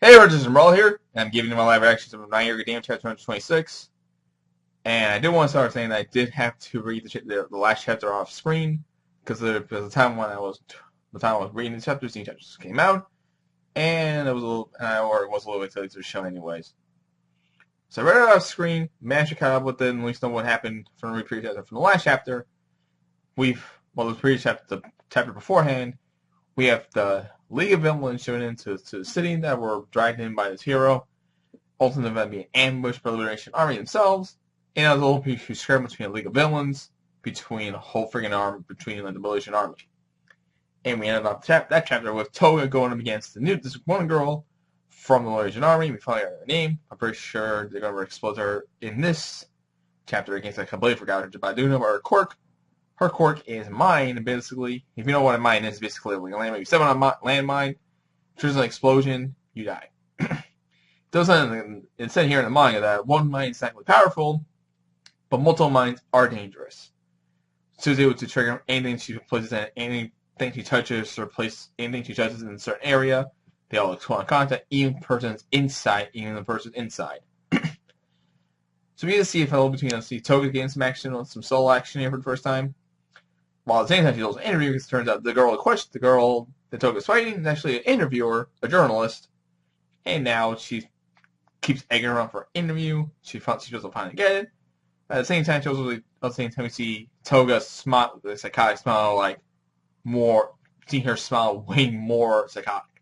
Hey, Rogers and Brawl here, and I'm giving you my live reactions of 9 Year Game Chapter 126. And I did want to start saying that I did have to read the last chapter off screen because the time when I was reading the chapters came out, and it was or it was a little bit too late to show anyways. So I read it off screen, managed to catch up with it, and at least know what happened from the previous chapter. From the last chapter, the previous chapter, the chapter beforehand, we have the League of Villains showing into the city that were dragged in by this hero. Ultimate event being ambushed by the Liberation Army themselves. And as a little huge skirmish between the League of Villains, between a whole freaking army, between the Liberation Army. And we ended up that chapter with Toga going up against this one girl from the Liberation Army. We finally got her name. I'm pretty sure they're going to expose her in this chapter against, I completely forgot her, Jabaduna or Quirk. Her quirk is mine, basically. If you know what a mine is, basically like a landmine. You step on a landmine, triggers an explosion, you die. It said here in the manga that one mine is exactly powerful, but multiple mines are dangerous. So it's able to trigger anything she places in, anything she touches, or place anything she touches in a certain area. They all explode in contact, even the person's inside. So we get to see a fellow between us, see Toga getting some action, some solo action here for the first time. While at the same time, she's also an interviewer, because it turns out the girl that Toga's fighting is actually an interviewer, a journalist, and now she keeps egging her on for an interview. She doesn't finally get it. But at the same time, we see Toga smile, the psychotic smile, seeing her smile way more psychotic.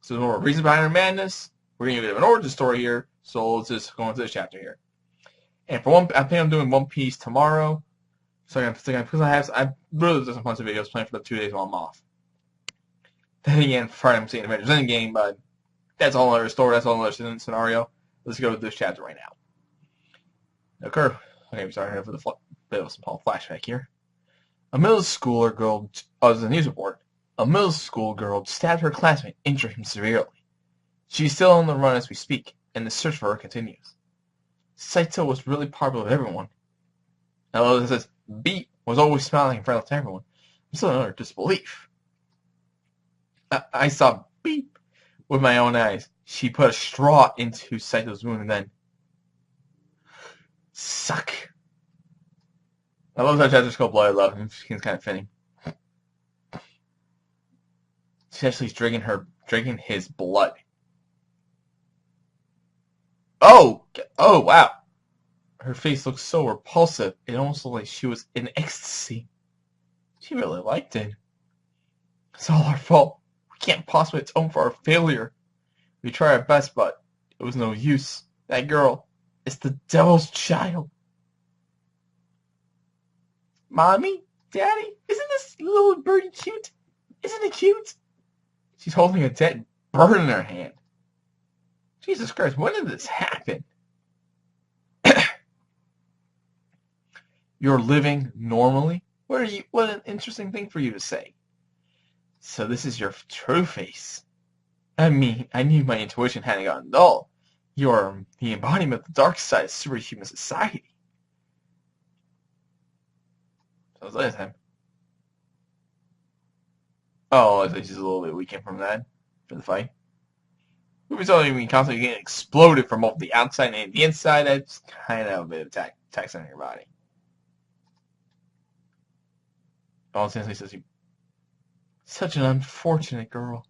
So there's more reasons behind her madness. We're getting a bit of an origin story here, so let's just go into this chapter here. And I think I'm doing One Piece tomorrow. So I really just a bunch of videos playing for the 2 days while I'm off. Then again, Friday I'm seeing Avengers Endgame, but that's all another story. That's all another scenario. Let's go to this chapter right now. Okay, we started here for the bit of a small flashback here. A middle school girl, as a news report, a middle school girl stabbed her classmate, injuring him severely. She's still on the run as we speak, and the search for her continues. Saito was really popular with everyone. Although it says Beat was always smiling and friendly to everyone, I'm still in utter disbelief. I saw Beat with my own eyes. She put a straw into Saito's wound and then suck. I love that chapter's called Blood Love. It's kind of fitting. She's actually drinking his blood. Oh, wow. Her face looked so repulsive, it almost looked like she was in ecstasy. She really liked it. It's all our fault. We can't possibly atone for our failure. We tried our best, but it was no use. That girl is the devil's child. Mommy? Daddy? Isn't this little birdie cute? Isn't it cute? She's holding a dead bird in her hand. Jesus Christ, when did this happen? You're living normally? What an interesting thing for you to say. So this is your true face. I mean, I knew my intuition hadn't gotten dull. You're the embodiment of the dark side of superhuman society. So it's like him. Oh, I think she's a little bit weakened from that, for the fight. Movie's only being constantly getting exploded from both the outside and the inside. That's kind of a bit of tax on your body. All Sensei says, such an unfortunate girl.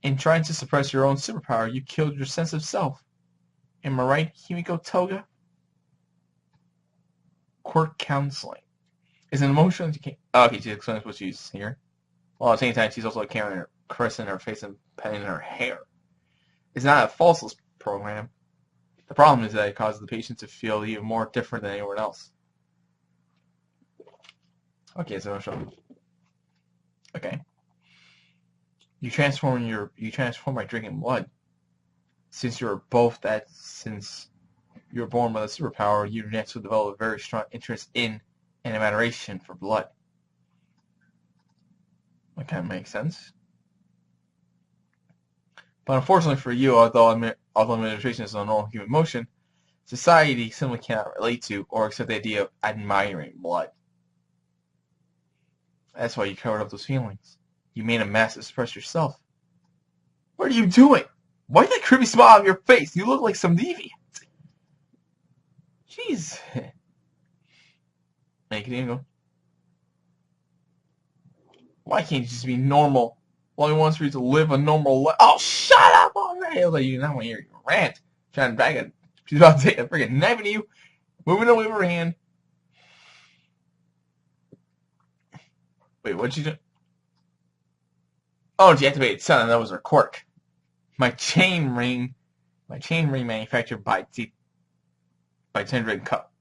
In trying to suppress your own superpower, you killed your sense of self. Am I right, Himiko Toga? Quirk counseling. Is an emotional... Okay, she explains what she's here. While at the same time, she's also caressing her face and petting her hair. It's not a falseless program. The problem is that it causes the patient to feel even more different than anyone else. Okay, so I'll show you. Okay. You transform by drinking blood. Since you were born with a superpower, you naturally develop a very strong interest in and admiration for blood. That kind of makes sense. But unfortunately for you, although administration is a normal human emotion, society simply cannot relate to or accept the idea of admiring blood. That's why you covered up those feelings. You made a mask to suppress yourself. What are you doing? Why that creepy smile on your face? You look like some deviant. Jeez. Make it go. Why can't you just be normal? All he wants for you to live a normal life. Oh, shut up already! I was like, you not want to hear your rant. Trying to bag it. She's about to take a freaking knife at you. Moving away with her hand. Wait, what'd you do? Oh, deactivated sound. That was her quirk. My chain ring manufactured by Tendrin Cup.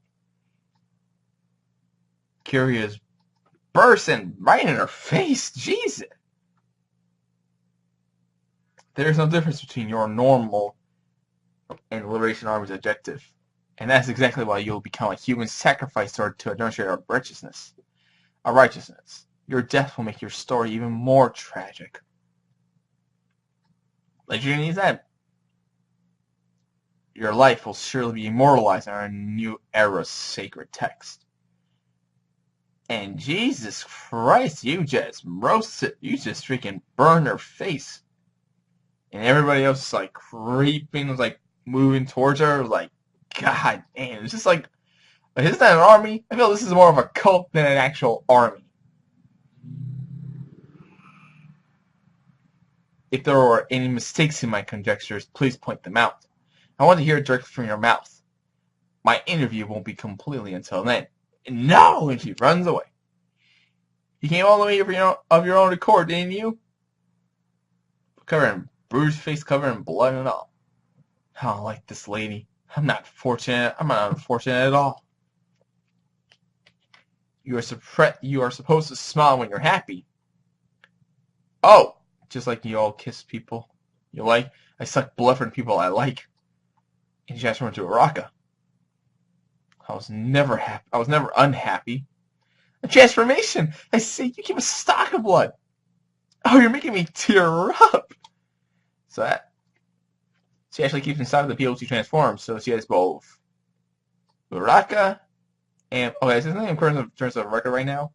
Curious bursting right in her face. Jesus. There's no difference between your normal and Liberation Army's objective. And that's exactly why you'll become a human sacrifice to demonstrate our righteousness. Our righteousness. Your death will make your story even more tragic. Legend needs that. Your life will surely be immortalized in our new era's sacred text. And Jesus Christ, you just roasted. You just freaking burned her face. And everybody else is like creeping, was like moving towards her. Like, God damn. It's just like, isn't that an army? I feel this is more of a cult than an actual army. If there were any mistakes in my conjectures, please point them out. I want to hear it directly from your mouth. My interview won't be completely until then. No! And she runs away. You came all the way of your own accord, didn't you? Covered in bruised face, covered in blood and all. I don't like this lady. I'm not fortunate. I'm not unfortunate at all. You are supposed to smile when you're happy. Oh! Just like you all kiss people you like. I suck blood from people I like. And you transformed into a Raka. I was never happy. I was never unhappy. A transformation! I see, you keep a stock of blood. Oh, you're making me tear up. So that she actually keeps inside of the people she transforms. So she has both Raka and is his name in terms of record right now?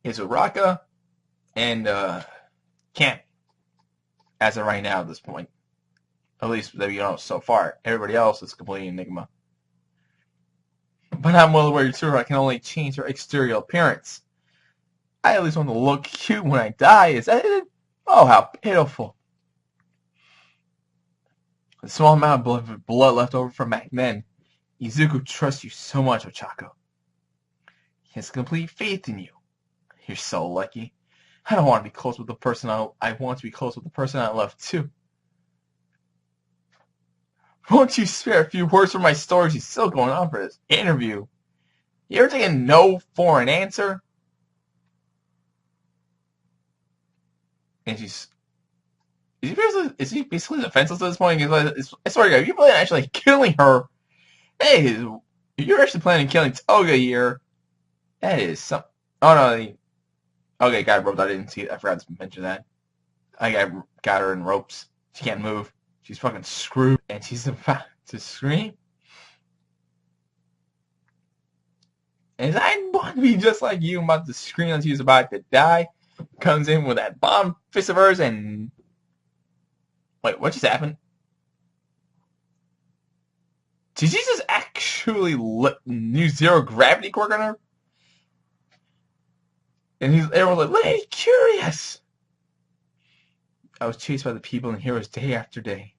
Is Uraka and Camp as of right now at this point. At least that we know so far. Everybody else is completely enigma. But I'm well aware too, I can only change her exterior appearance. I at least want to look cute when I die. Is that it? Oh, how pitiful. The small amount of blood left over from back then. Izuku trusts you so much, Ochako. He has complete faith in you. You're so lucky. I don't want to be close with the person I want to be close with the person I love too. Won't you spare a few words from my story? She's still going on for this interview. You ever taken no for an answer? And is he basically defenseless at this point? I swear to God, if you plan on actually killing her, if you're actually planning on killing Toga here, that is some. Oh no, okay, got roped. I didn't see it. I forgot to mention that. I got her in ropes. She can't move. She's fucking screwed, and she's about to scream. And I want to be just like you. I'm about to scream as she's about to die. Comes in with that bomb fist of hers and... Wait, what just happened? Did she just actually use zero gravity quirk on her? And everyone's like, Lady Curious! I was chased by the people and heroes day after day.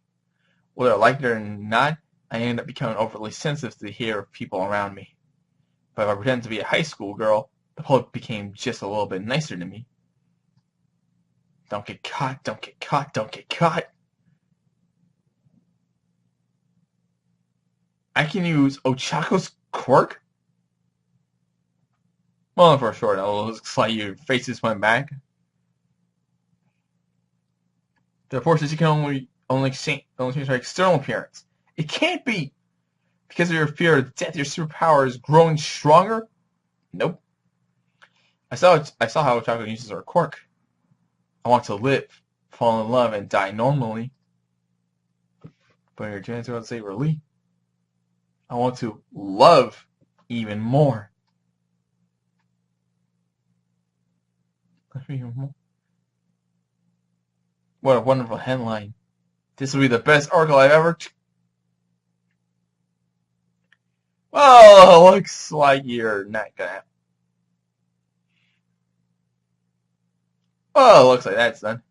Whether I liked it or not, I ended up becoming overly sensitive to the hair of people around me. But if I pretended to be a high school girl, the public became just a little bit nicer to me. Don't get caught, don't get caught, don't get caught. I can use Ochako's quirk? Well, for sure, it looks like your face just went back. The report says you can only change her external appearance. It can't be! Because of your fear of death, your superpower is growing stronger? Nope. I saw how Ochako uses her quirk. I want to live, fall in love, and die normally. But your chance to say really. I want to love even more. What a wonderful headline. This will be the best article I've ever... Well, looks like you're not gonna... Well, looks like that's done.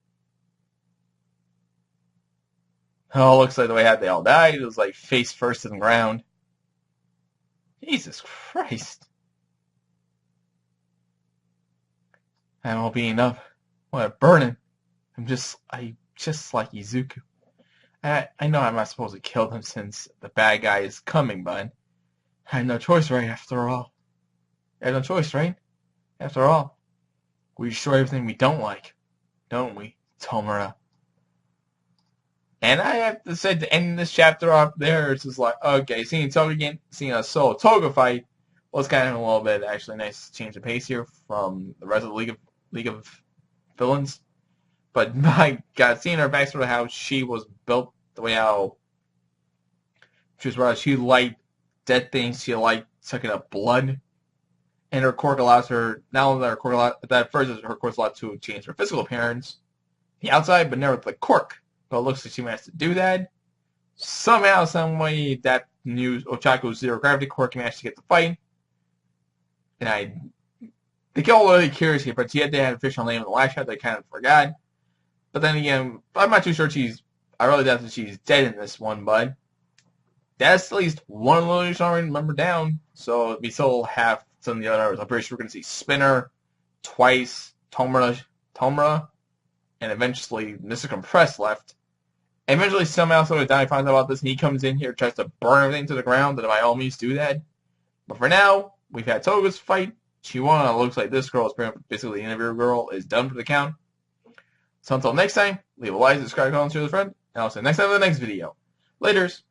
Oh, looks like the way they all died. It was like face first in the ground. Jesus Christ. That won't be enough. What a burden. I just like Izuku. I know I'm not supposed to kill them since the bad guy is coming, but I have no choice, right, after all. I have no choice, right? After all. We destroy everything we don't like, don't we, Tomura? And I have to say, to end this chapter off there, it's just like, okay, seeing a solo Toga fight was kind of a little bit actually nice change of pace here from the rest of the League of Villains. But my God, seeing her backstory, how she was built, the way how she liked dead things, she liked sucking up blood, and her quirk allows her, not only that her quirk that first her quirk allows to change her physical appearance, the outside, but never the quirk. But it looks like she managed to do that. Somehow, some way, that new Ochako's zero gravity quirk managed to get the fight. And they get all really curious here, but she had to have an official name in the last shot. They kind of forgot. But then again, I'm not too sure I really doubt that she's dead in this one, but that's at least one illusion already remember down. So we still have some of the others. I'm pretty sure we're going to see Spinner, Twice, Tomura, and eventually Mr. Compress left. And eventually somehow Danny finds out about this and he comes in here, tries to burn everything to the ground, and by all means do that. But for now, we've had Toga's fight. She won. It looks like this girl is basically the interviewer girl is done for the count. So until next time, leave a like, subscribe, comment, share with a friend, and I'll see you next time in the next video. Laters.